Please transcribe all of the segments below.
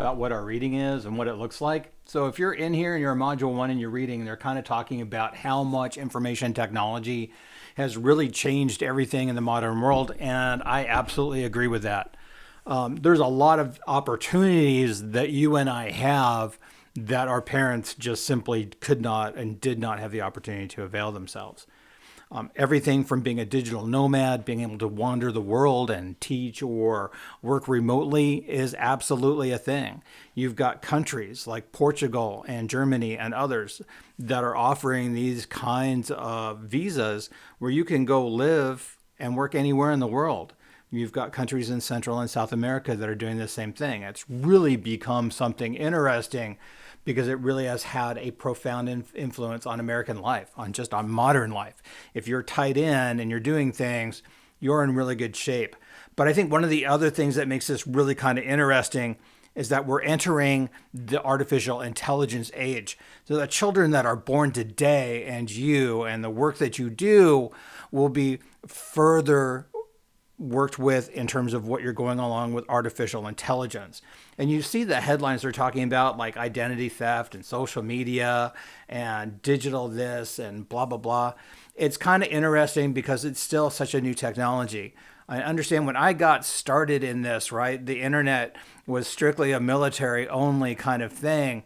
about what our reading is and what it looks like. So if you're in here and you're in module 1 and you're reading, they're kind of talking about how much information technology has really changed everything in the modern world. And I absolutely agree with that. There's a lot of opportunities that you and I have that our parents just simply could not and did not have the opportunity to avail themselves. Everything from being a digital nomad, being able to wander the world and teach or work remotely is absolutely a thing. You've got countries like Portugal and Germany and others that are offering these kinds of visas where you can go live and work anywhere in the world. You've got countries in Central and South America that are doing the same thing. It's really become something interesting because it really has had a profound influence on American life, on modern life. If you're tied in and you're doing things, you're in really good shape. But I think one of the other things that makes this really kind of interesting is that we're entering the artificial intelligence age. So the children that are born today and you and the work that you do will be further worked with in terms of what you're going along with artificial intelligence. And you see the headlines they're talking about like identity theft and social media and digital this and blah, blah, blah. It's kind of interesting because it's still such a new technology. I understand when I got started in this, right, the internet was strictly a military only kind of thing.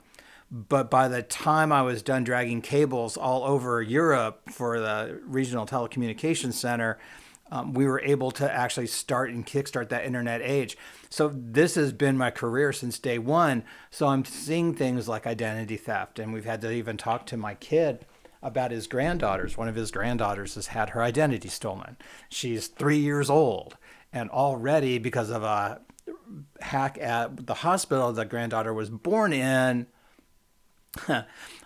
But by the time I was done dragging cables all over Europe for the regional telecommunications center, we were able to actually start and kickstart that internet age. So this has been my career since day one. So I'm seeing things like identity theft. And we've had to even talk to my kid about his granddaughters. One of his granddaughters has had her identity stolen. She's 3 years old. And already because of a hack at the hospital the granddaughter was born in,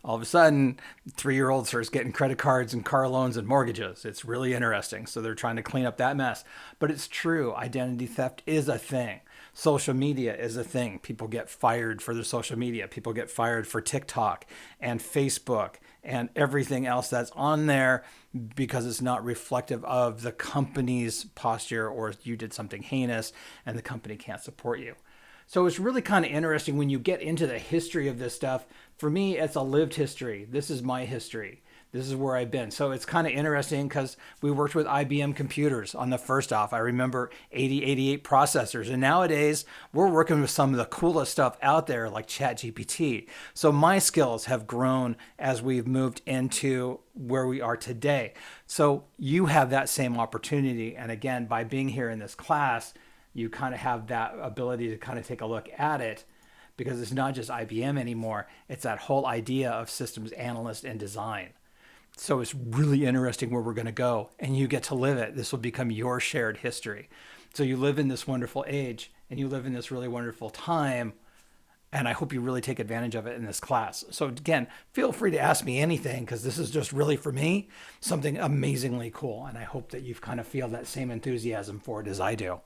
all of a sudden, 3-year-old starts getting credit cards and car loans and mortgages. It's really interesting. So they're trying to clean up that mess. But it's true. Identity theft is a thing. Social media is a thing. People get fired for their social media. People get fired for TikTok and Facebook and everything else that's on there because it's not reflective of the company's posture or you did something heinous and the company can't support you. So it's really kind of interesting when you get into the history of this stuff. For me, it's a lived history. This is my history. This is where I've been. So it's kind of interesting because we worked with IBM computers on the first off. I remember 8088 processors. And nowadays, we're working with some of the coolest stuff out there like ChatGPT. So my skills have grown as we've moved into where we are today. So you have that same opportunity. And again, by being here in this class, you kind of have that ability to kind of take a look at it because it's not just IBM anymore. It's that whole idea of systems analyst and design. So it's really interesting where we're going to go and you get to live it. This will become your shared history. So you live in this wonderful age and you live in this really wonderful time. And I hope you really take advantage of it in this class. So again, feel free to ask me anything because this is just really for me, something amazingly cool. And I hope that you kind of feel that same enthusiasm for it as I do.